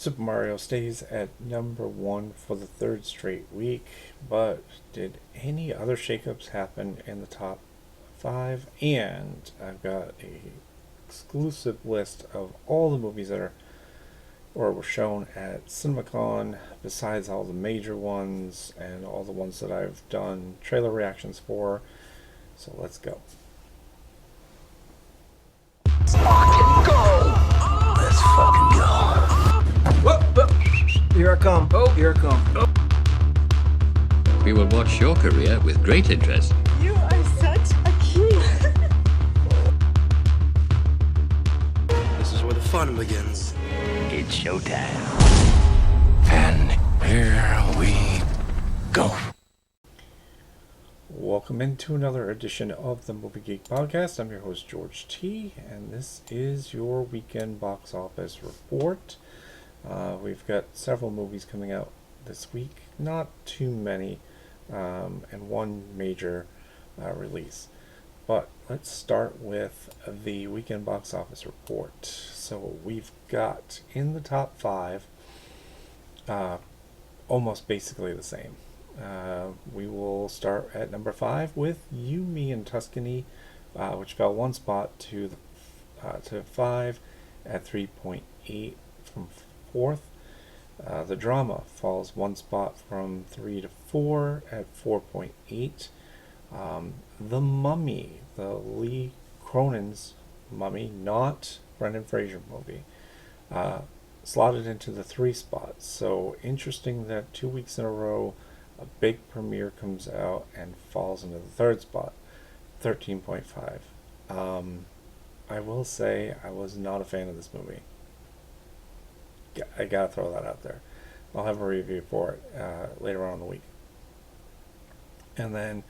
Super Mario stays at number one for the third straight week, but did any other shakeups happen in the top five? And I've got a exclusive list of all the movies that are or were shown at Cinemacon, besides all the major ones and all the ones that I've done trailer reactions for. So let's go. Let's fucking go! Let's fucking go! Whoop, whoop. Here I come. Oh, here I come. Oh. We will watch your career with great interest. You are such a cutie. This is where the fun begins. It's showtime. And here we go. Welcome into another edition of the Movie Geek Podcast. I'm your host, George T., and this is your weekend box office report. We've got several movies coming out this week, not too many, and one major release. But let's start with the weekend box office report. So we've got in the top five, almost basically the same. We will start at number 5 with You, Me, and Tuscany, which fell one spot to 5 at 3.8 from 4th. The drama falls one spot from 3 to 4 at 4.8. The Mummy, the Lee Cronin's Mummy, not Brendan Fraser movie, slotted into the 3 spots. So interesting that 2 weeks in a row a big premiere comes out and falls into the 3rd spot, 13.5. I will say I was not a fan of this movie. I gotta throw that out there. I'll have a review for it later on in the week. And then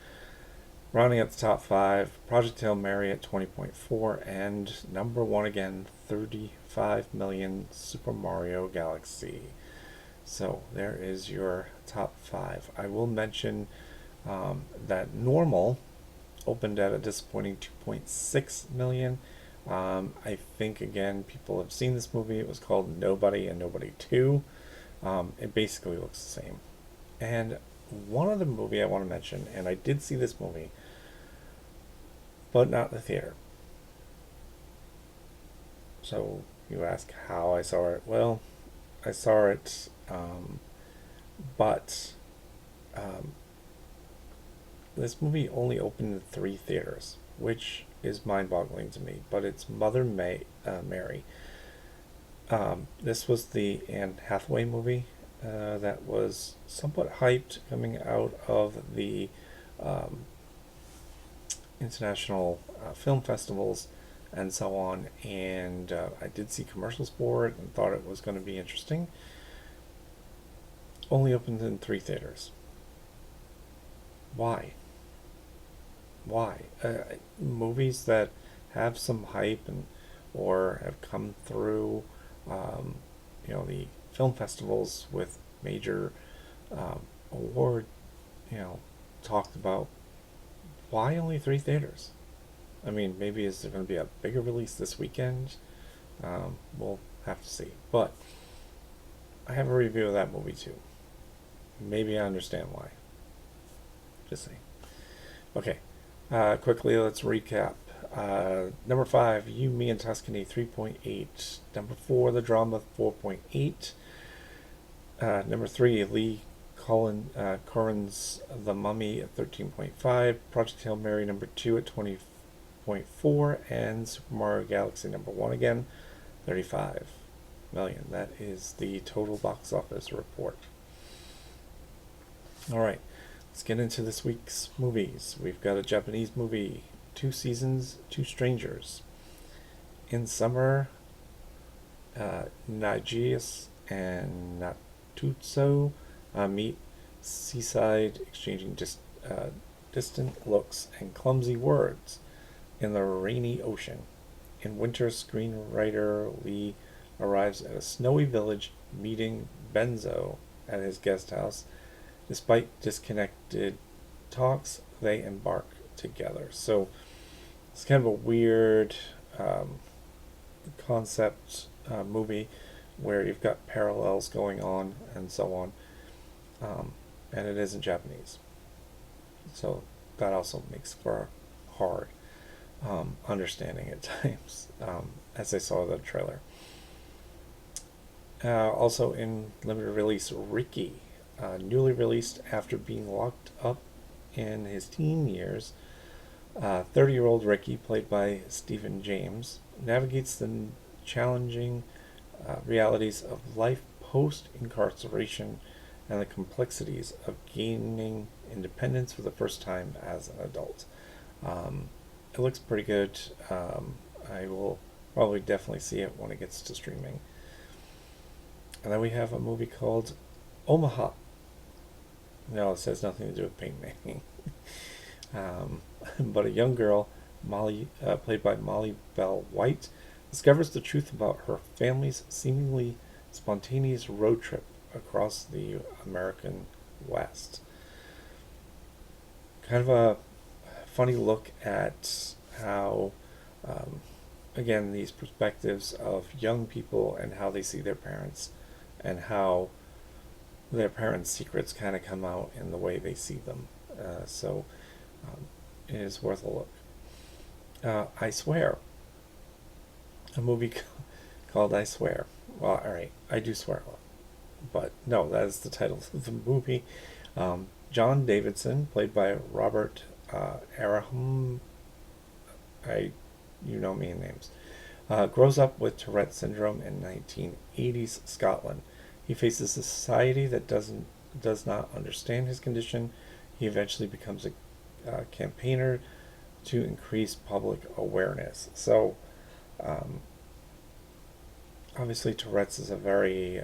rounding out the top 5, Project Hail Mary at 20.4, and number 1 again, 35 million, Super Mario Galaxy. So there is your top 5. I will mention that Normal opened at a disappointing 2.6 million. I think, again, people have seen this movie. It was called Nobody and Nobody 2. It basically looks the same. And one other movie I want to mention, and I did see this movie, but not in the theater. So you ask how I saw it. Well, I saw it, but this movie only opened in 3 theaters, which is mind-boggling to me. But it's Mary. This was the Anne Hathaway movie that was somewhat hyped coming out of the international film festivals and so on, and I did see commercials for it and thought it was going to be interesting. Only opened in 3 theaters. Why? Movies that have some hype and or have come through the film festivals with major award talked about. Why only 3 theaters? I mean, maybe is there going to be a bigger release this weekend? We'll have to see. But I have a review of that movie too. Maybe I understand why. Just saying. Okay. Quickly, let's recap. Number 5, You, Me, and Tuscany, 3.8. Number 4, The Drama, 4.8. Number 3, Lee Corin's The Mummy at 13.5. Project Hail Mary, number 2 at 20.4. And Super Mario Galaxy, number 1 again, 35 million. That is the total box office report. Alright, let's get into this week's movies. We've got a Japanese movie, 2 Seasons, 2 Strangers. In summer, Nagias and Natsuo meet seaside, exchanging distant looks and clumsy words in the rainy ocean. In winter, screenwriter Lee arrives at a snowy village, meeting Benzo at his guest house. Despite disconnected talks, they embark together. So it's kind of a weird concept movie where you've got parallels going on and so on. And it is in Japanese. So that also makes for hard understanding at times, as I saw the trailer. Also in limited release, Ricky, newly released after being locked up in his teen years. 30-year-old Ricky, played by Stephen James, navigates the challenging realities of life post-incarceration and the complexities of gaining independence for the first time as an adult. It looks pretty good. I will probably definitely see it when it gets to streaming. And then we have a movie called Omaha. No, it has nothing to do with paintmaking. But a young girl, Molly, played by Molly Bell White, discovers the truth about her family's seemingly spontaneous road trip across the American West. Kind of a funny look at how, again, these perspectives of young people and how they see their parents and how their parents' secrets kind of come out in the way they see them. So it is worth a look. I Swear, a movie called I Swear. Well, alright, I do swear a lot. But no, that is the title of the movie. John Davidson, played by Robert Araham, you know me in names, grows up with Tourette syndrome in 1980s Scotland. He faces a society that does not understand his condition. He eventually becomes a campaigner to increase public awareness. So, obviously, Tourette's is a very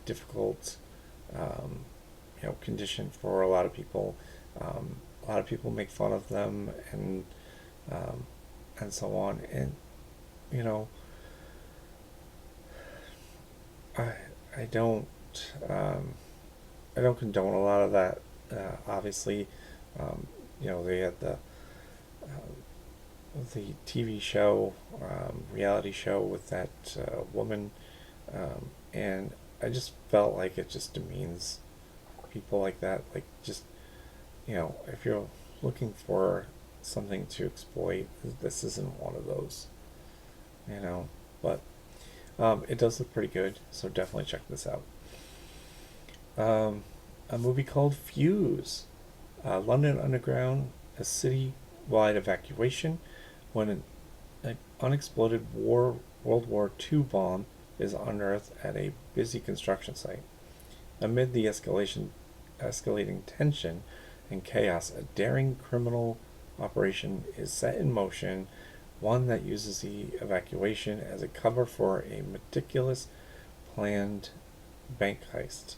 difficult, condition for a lot of people. A lot of people make fun of them and so on. And I don't condone a lot of that. Obviously, they had the TV show, reality show with that woman, and I just felt like it just demeans people like that. Like, just, if you're looking for something to exploit, this isn't one of those, but it does look pretty good, so definitely check this out. A movie called Fuse. London Underground, a city-wide evacuation when an unexploded World War II bomb is unearthed at a busy construction site. Amid the escalating tension and chaos, a daring criminal operation is set in motion, one that uses the evacuation as a cover for a meticulous planned bank heist.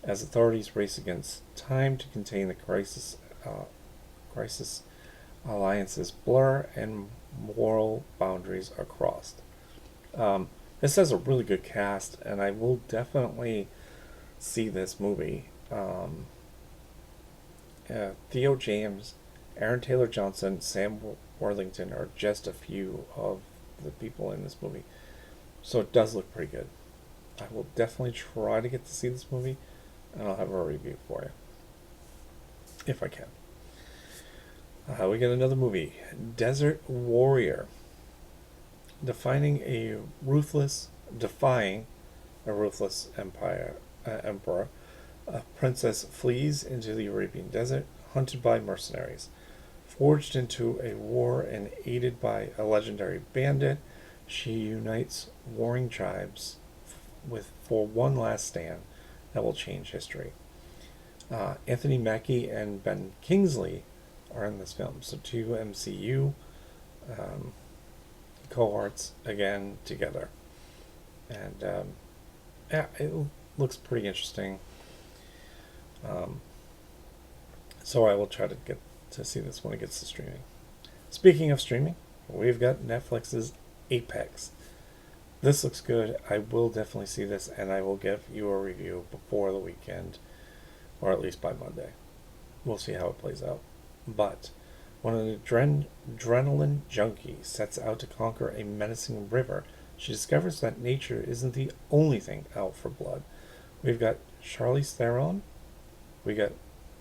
As authorities race against time to contain the crisis, alliances blur and moral boundaries are crossed. This has a really good cast, and I will definitely see this movie. Theo James, Aaron Taylor Johnson, Sam Worthington are just a few of the people in this movie. So it does look pretty good. I will definitely try to get to see this movie, and I'll have a review for you, if I can. We got another movie, Desert Warrior. Defying a ruthless emperor, a princess flees into the Arabian desert, hunted by mercenaries. Forged into a war and aided by a legendary bandit, she unites warring tribes for one last stand that will change history. Anthony Mackie and Ben Kingsley are in this film, so two MCU cohorts again together, and it looks pretty interesting. So I will try to get to see this when it gets to streaming. Speaking of streaming, we've got Netflix's Apex. This looks good. I will definitely see this, and I will give you a review before the weekend, or at least by Monday. We'll see how it plays out. But when an adrenaline junkie sets out to conquer a menacing river she discovers that nature isn't the only thing out for blood. We've got Charlize Theron, we got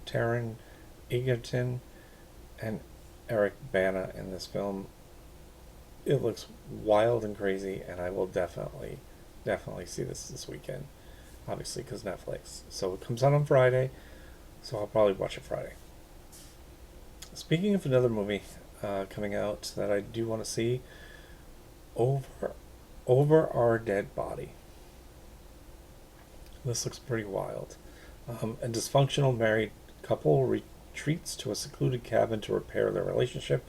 Taron Egerton, and Eric Bana in this film. It looks wild and crazy, and I will definitely see this weekend, obviously because Netflix. So it comes out on Friday, so I'll probably watch it Friday. Speaking of another movie coming out that I do want to see, over Our Dead Body. This looks pretty wild. A dysfunctional married couple retreats to a secluded cabin to repair their relationship,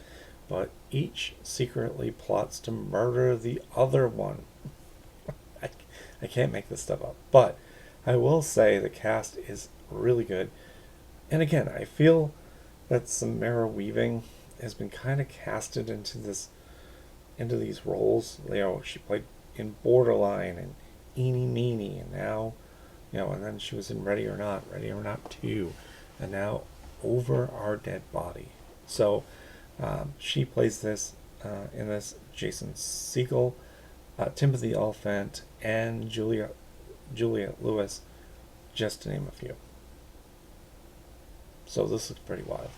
but each secretly plots to murder the other one. I can't make this stuff up, but I will say the cast is really good. And again, I feel that Samara Weaving has been kind of casted into these roles. You know, she played in Borderline and Eeny Meeny, and now, you know, and then she was in Ready or Not 2, and now Over Our Dead Body. So she plays this in this. Jason Segel, Timothy Olyphant, and Julia Lewis, just to name a few. So this looks pretty wild.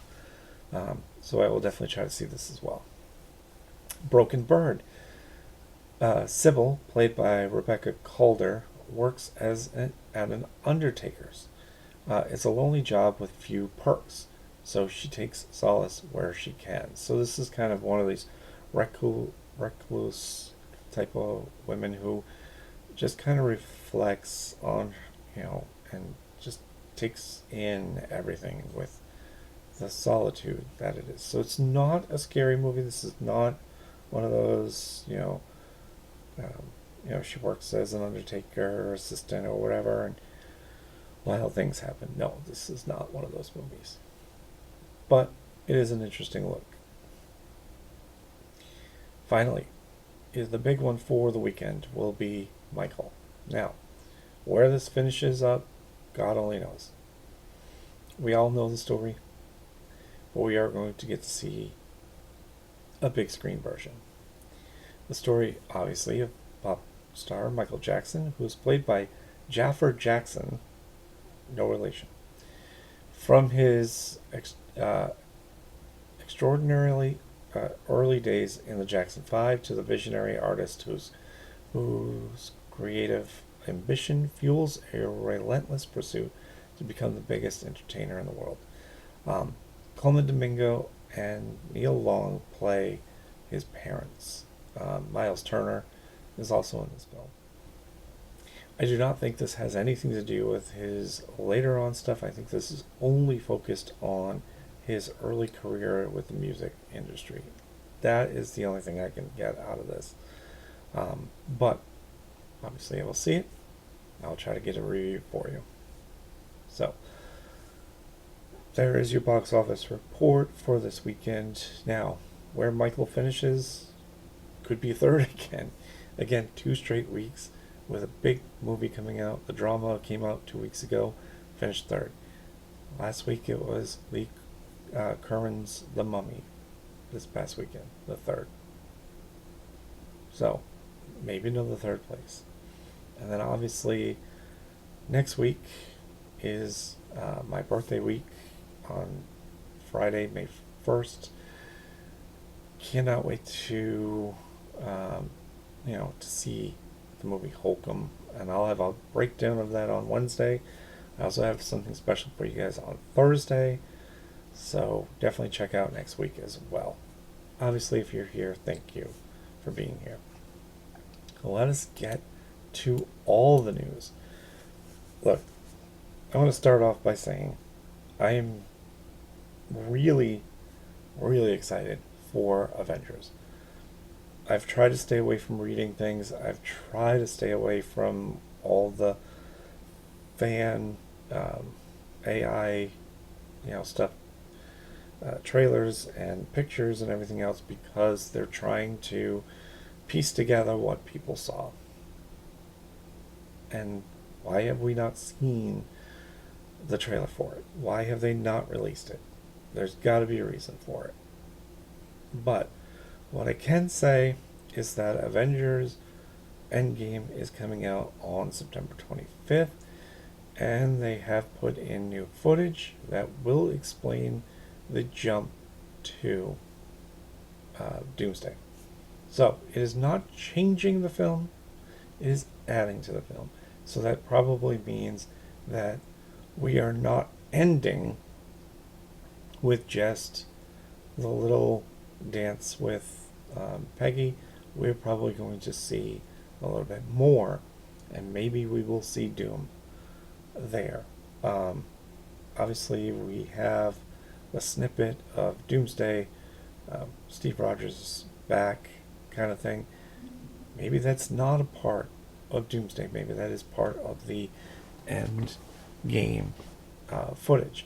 So I will definitely try to see this as well. Broken Bird. Sybil, played by Rebecca Calder, works at an undertaker's. It's a lonely job with few perks, so she takes solace where she can. So this is kind of one of these recluse type of women who just kind of reflects on, you know, and just takes in everything with the solitude that it is. So it's not a scary movie. This is not one of those, she works as an undertaker assistant or whatever, and wild things happen. No, this is not one of those movies. But it is an interesting look. Finally, the big one for the weekend will be Michael. Now, where this finishes up, God only knows. We all know the story, but we are going to get to see a big screen version. The story, obviously, of pop star Michael Jackson, who is played by Jaffer Jackson, no relation. From his extraordinarily early days in the Jackson 5 to the visionary artist whose creative ambition fuels a relentless pursuit to become the biggest entertainer in the world. Coleman Domingo and Neil Long play his parents. Miles Turner is also in this film. I do not think this has anything to do with his later on stuff. I think this is only focused on his early career with the music industry. That is the only thing I can get out of this. But obviously I will see it. I'll try to get a review for you. So there is your box office report for this weekend. Now, where Michael finishes could be third again. Again, 2 straight weeks with a big movie coming out. The drama came out 2 weeks ago, finished third. Last week it was Lee Curran's The Mummy. This past weekend, the third. So, maybe another third place. And then obviously, next week is my birthday week on Friday, May 1st. Cannot wait to, to see the movie Holcomb. And I'll have a breakdown of that on Wednesday. I also have something special for you guys on Thursday. So definitely check out next week as well. Obviously, if you're here, thank you for being here. Let us get to all the news. Look, I want to start off by saying I am really, really excited for Avengers. I've tried to stay away from reading things. I've tried to stay away from all the fan AI, stuff. Trailers and pictures and everything else, because they're trying to piece together what people saw. And why have we not seen the trailer for it? Why have they not released it? There's got to be a reason for it. But what I can say is that Avengers Endgame is coming out on September 25th, and they have put in new footage that will explain the jump to Doomsday. So it is not changing the film, it is adding to the film. So that probably means that we are not ending with just the little dance with Peggy. We're probably going to see a little bit more, and maybe we will see Doom there. Obviously, we have a snippet of Doomsday, Steve Rogers is back kind of thing. Maybe that's not a part of Doomsday. Maybe that is part of the end game footage.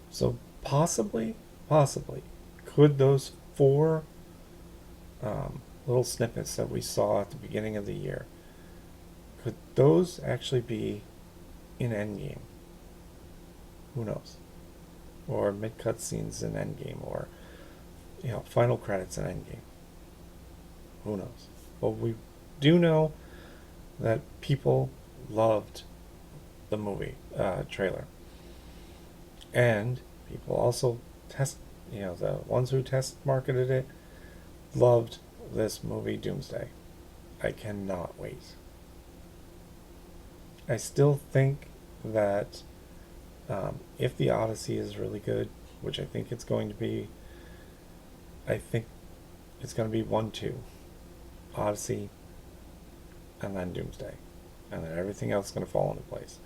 So possibly, could those four little snippets that we saw at the beginning of the year, could those actually be in Endgame? Who knows? Or mid cutscenes in Endgame, or final credits in Endgame. Who knows? But we do know that people loved the movie trailer, and people also the ones who test marketed it loved this movie Doomsday. I cannot wait. I still think that if the Odyssey is really good, which I think it's going to be, I think it's going to be 1-2. Odyssey, and then Doomsday. And then everything else is going to fall into place.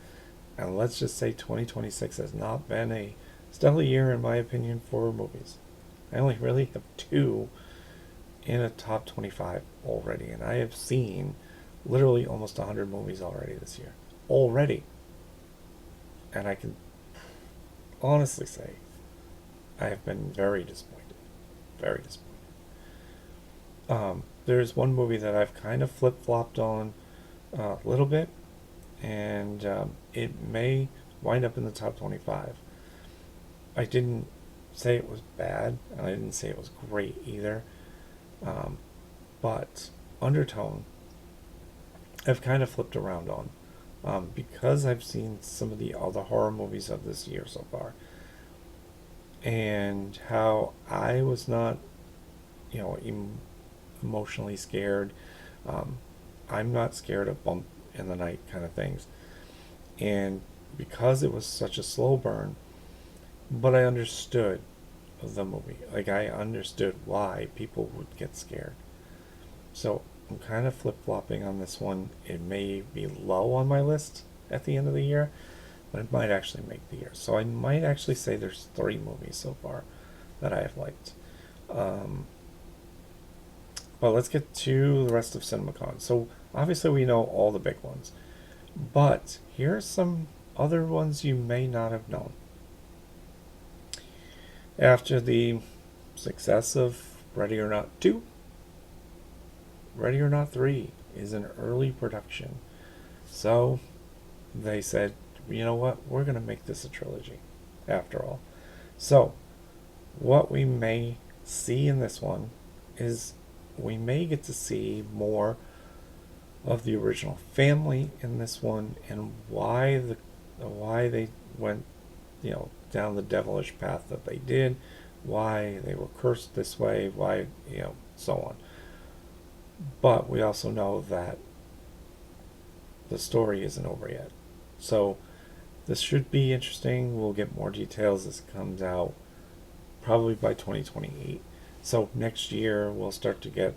And let's just say 2026 has not been a stellar year, in my opinion, for movies. I only really have 2 in a top 25 already. And I have seen literally almost 100 movies already this year. Already. And I can honestly say I have been very disappointed. Very disappointed. There's one movie that I've kind of flip-flopped on a little bit, and it may wind up in the top 25. I didn't say it was bad, and I didn't say it was great either, but Undertone I've kind of flipped around on, because I've seen some of the other horror movies of this year so far, and how I was not, emotionally scared. I'm not scared of bump in the night kind of things. And because it was such a slow burn, but I understood the movie. Like, I understood why people would get scared. So I'm kind of flip-flopping on this one. It may be low on my list at the end of the year, but it might actually make the year. So I might actually say there's 3 movies so far that I have liked. But let's get to the rest of Cinemacon. So obviously we know all the big ones, but here are some other ones you may not have known. After the success of Ready or Not 2, Ready or Not 3 is in early production. So they said, you know what, we're going to make this a trilogy after all. So what we may see in this one is we may get to see more of the original family in this one, and why they went down the devilish path that they did, why they were cursed this way, why so on. But we also know that the story isn't over yet, so this should be interesting. We'll get more details as it comes out, probably by 2028. So next year we'll start to get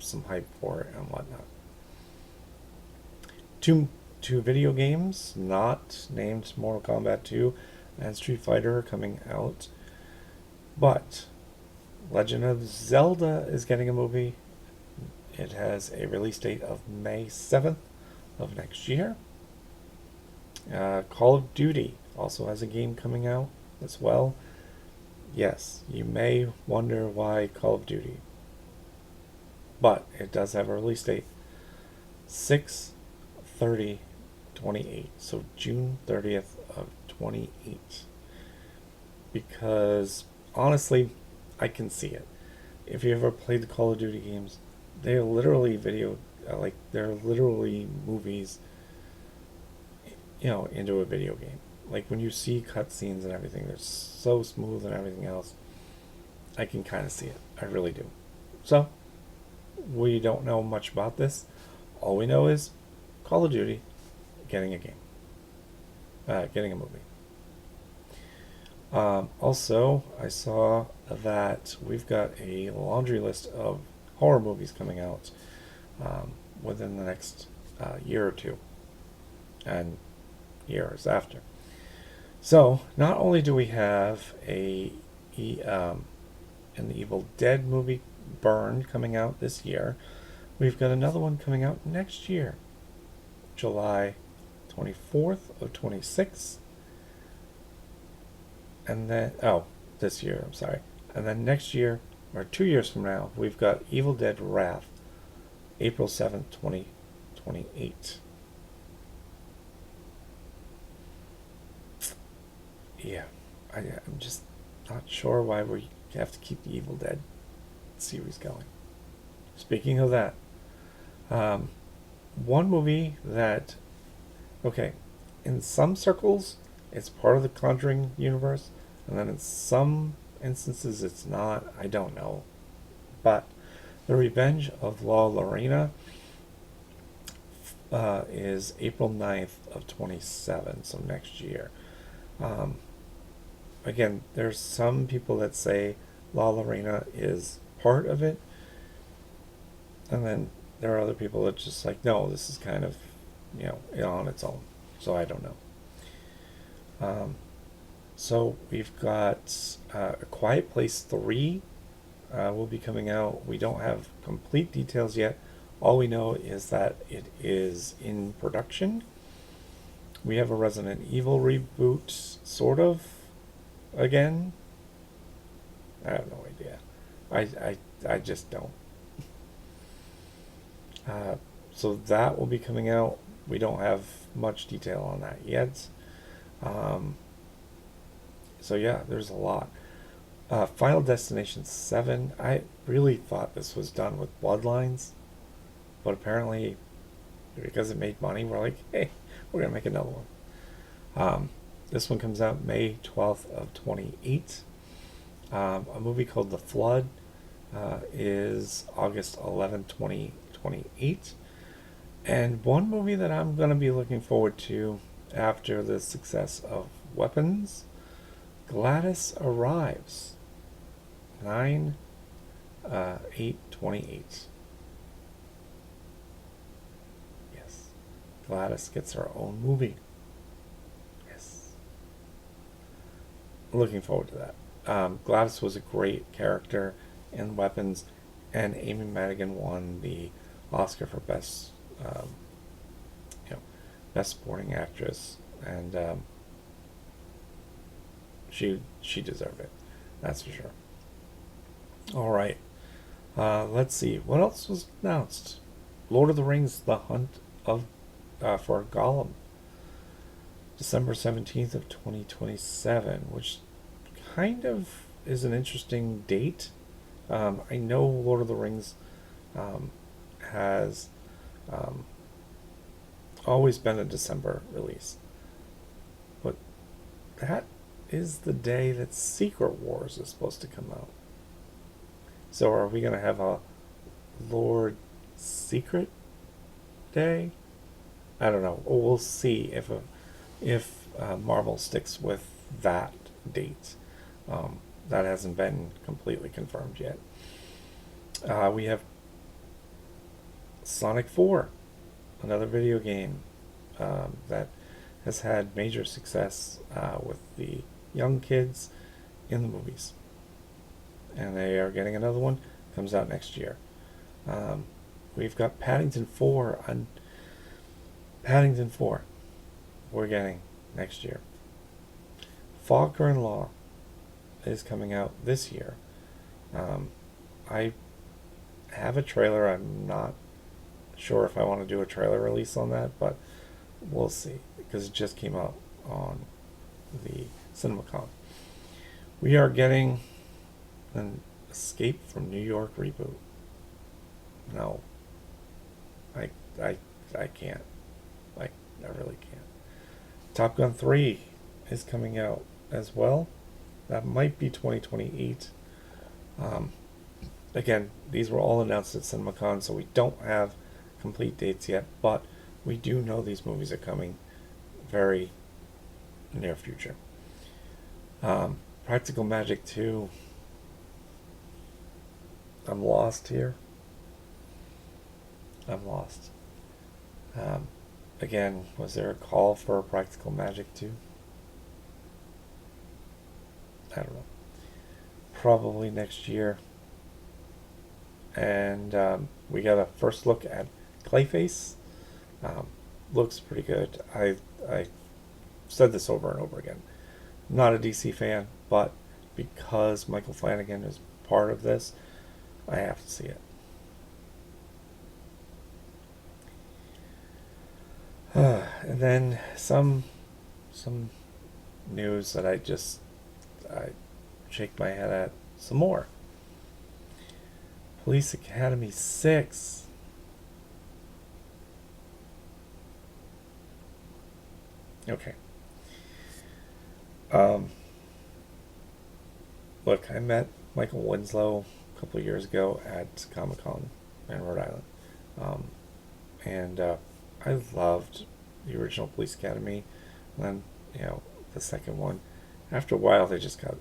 some hype for it and whatnot. Two video games not named Mortal Kombat 2 and Street Fighter are coming out, but Legend of Zelda is getting a movie. It has a release date of May 7th of next year. Call of Duty also has a game coming out as well. Yes, you may wonder why Call of Duty, but it does have a release date, 6/30/28, so June 30th of 28. Because honestly, I can see it. If you ever played the Call of Duty games, they are literally Like they're literally movies, into a video game. Like when you see cutscenes and everything, they're so smooth and everything else. I can kind of see it. I really do. So, we don't know much about this. All we know is Call of Duty getting a game, getting a movie. Also, I saw that we've got a laundry list of horror movies coming out within the next year or two, and years after. So, not only do we have an Evil Dead movie, Burned, coming out this year, we've got another one coming out next year, July 24th of 26. And then, this year, I'm sorry. And then next year, or 2 years from now, we've got Evil Dead Wrath, April 7th, 2028. Yeah, I'm just not sure why we have to keep the Evil Dead series going. Speaking of that, one movie that, okay, in some circles, it's part of the Conjuring universe, and then in some instances it's not. I don't know. But The Revenge of La Lorena is April 9th of 27, so next year. Again, there's some people that say La Lorena is part of it, and then there are other people that just like, no, this is kind of, on its own. So I don't know. So we've got A Quiet Place 3 will be coming out. We don't have complete details yet. All we know is that it is in production. We have a Resident Evil reboot, sort of, again. I have no idea. I just don't. So that will be coming out. We don't have much detail on that yet. So yeah, there's a lot. Final Destination 7. I really thought this was done with Bloodlines, but apparently, because it made money, we're like, hey, we're gonna make another one. This one comes out May 12th of 28. A movie called The Flood is August 11th, 2028. And one movie that I'm going to be looking forward to after the success of Weapons, Gladys Arrives, 9/8/28. Yes, Gladys gets her own movie. Yes, looking forward to that. Gladys was a great character in Weapons, and Amy Madigan won the Oscar for best best supporting actress, and she deserved it, that's for sure. All right, let's see what else was announced. Lord of the Rings: The Hunt of for Gollum, December 17th of 2027, which kind of is an interesting date. I know Lord of the Rings has always been a December release, but that is the day that Secret Wars is supposed to come out. So are we going to have a Lord Secret Day? I don't know. We'll see if Marvel sticks with that date. That hasn't been completely confirmed yet. We have Sonic 4, another video game that has had major success with the young kids in the movies. And they are getting another one. Comes out next year. We've got Paddington 4 on Paddington 4. We're getting next year. Father-in-Law is coming out this year. I have a trailer. I'm not sure if I want to do a trailer release on that, but we'll see, because it just came out on the Cinemacon. We are getting an Escape from New York reboot. No. I, I, I can't. Like, I really can't. Top Gun 3 is coming out as well. That might be 2028. Um, Again, these were all announced at Cinemacon, so we don't have complete dates yet, but we do know these movies are coming very near future. Practical Magic 2. I'm lost here. I'm lost. Again, was there a call for Practical Magic 2? I don't know. Probably next year. And we got a first look at Clayface. Looks pretty good. I said this over and over again. I'm not a DC fan, but because Michael Flanagan is part of this, I have to see it. And then some news that I shake my head at some more. Police Academy 6. Okay. Look, I met Michael Winslow a couple of years ago at Comic-Con in Rhode Island. And I loved the original Police Academy. And then, the second one. After a while, they just got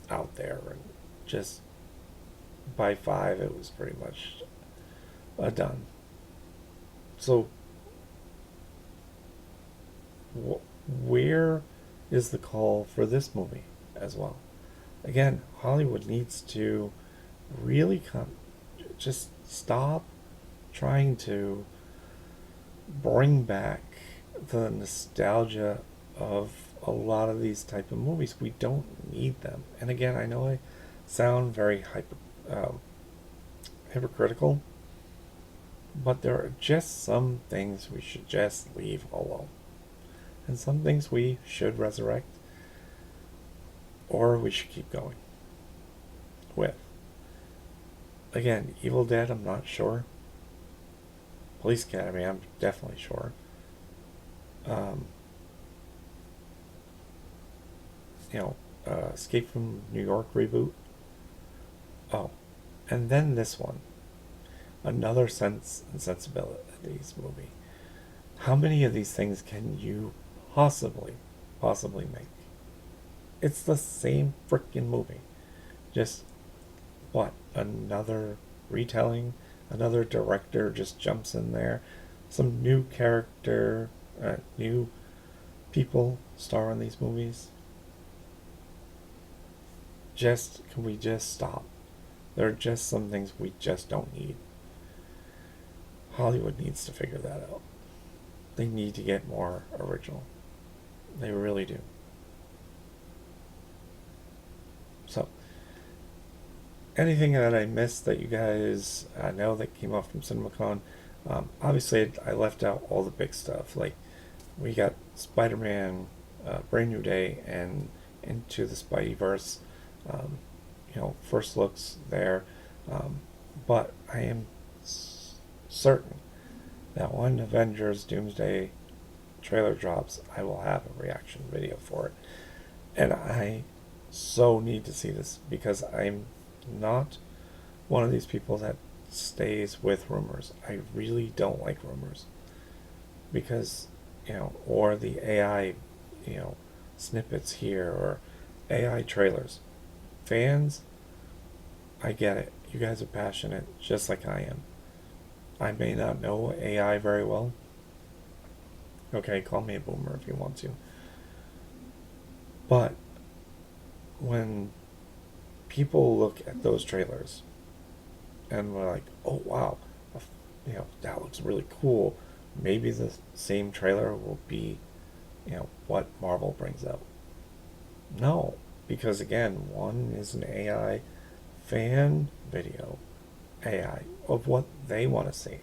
out there and just by 5 it was pretty much done. So where is the call for this movie as well? Again, Hollywood needs to really just stop trying to bring back the nostalgia of a lot of these type of movies. We don't need them. And again, I know I sound very hypocritical, but there are just some things we should just leave alone, and some things we should resurrect, or we should keep going with. Again, Evil Dead, I'm not sure. Police Academy, I'm definitely sure. Escape from New York reboot. Oh, and then this one. Another Sense and Sensibilities movie. How many of these things can you possibly make? It's the same freaking movie. Just, what, another retelling? Another director just jumps in there. Some new character, new people star in these movies. Can we just stop? There are just some things we just don't need. Hollywood needs to figure that out. They need to get more original. They really do. So, anything that I missed that you guys know that came off from Cinemacon? Obviously, I left out all the big stuff. Like, we got Spider-Man, Brand New Day, and Into the Spideyverse. First looks there. But I am certain that when Avengers Doomsday trailer drops, I will have a reaction video for it. And I so need to see this, because I'm not one of these people that stays with rumors. I really don't like rumors, because or the AI snippets here, or AI trailers. Fans, I get it. You guys are passionate just like I am. I may not know AI very well. Okay, call me a boomer if you want to. But when people look at those trailers and we're like, oh wow, that looks really cool. Maybe the same trailer will be, what Marvel brings out. No, because again, one is an AI fan video, AI of what they want to see,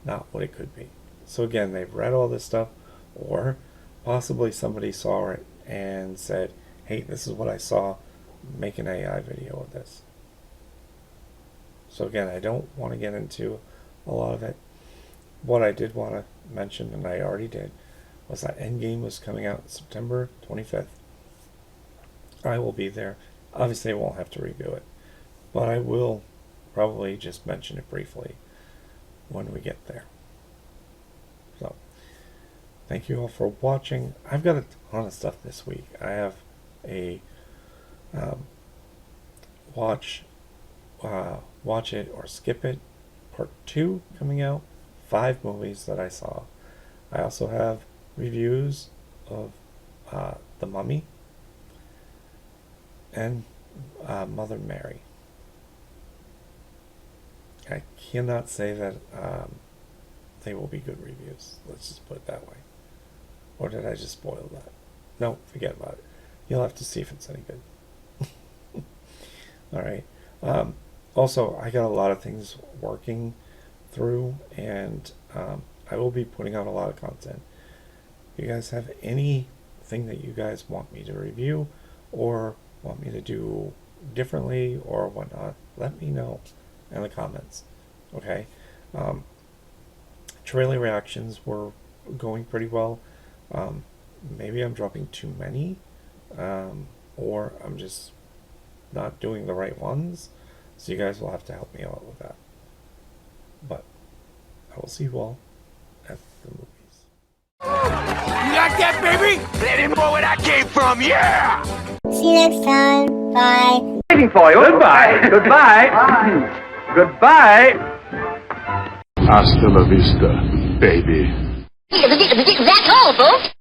not what it could be. So again, they've read all this stuff, or possibly somebody saw it and said, hey, this is what I saw, make an AI video of this. So again, I don't want to get into a lot of it. What I did want to mention, and I already did, was that Endgame was coming out September 25th. I will be there. Obviously, I won't have to review it, but I will probably just mention it briefly when we get there. So, thank you all for watching. I've got a ton of stuff this week. I have a watch it or skip it part 2 coming out. 5 movies that I saw. I also have reviews of The Mummy and Mother Mary. I cannot say that they will be good reviews. Let's just put it that way. Or did I just spoil that? No, forget about it. You'll have to see if it's any good. Alright. Also, I got a lot of things working through, and I will be putting out a lot of content. If you guys have anything that you guys want me to review or want me to do differently or whatnot, let me know in the comments. Okay? Trailer reactions were going pretty well. Maybe I'm dropping too many, or I'm just not doing the right ones, so you guys will have to help me out with that. But I will see you all at the movies. You like that, baby? Let him know where I came from, yeah! See you next time. Bye. Waiting for you. Goodbye. Goodbye. Goodbye. Hasta la vista, baby. That's all, folks.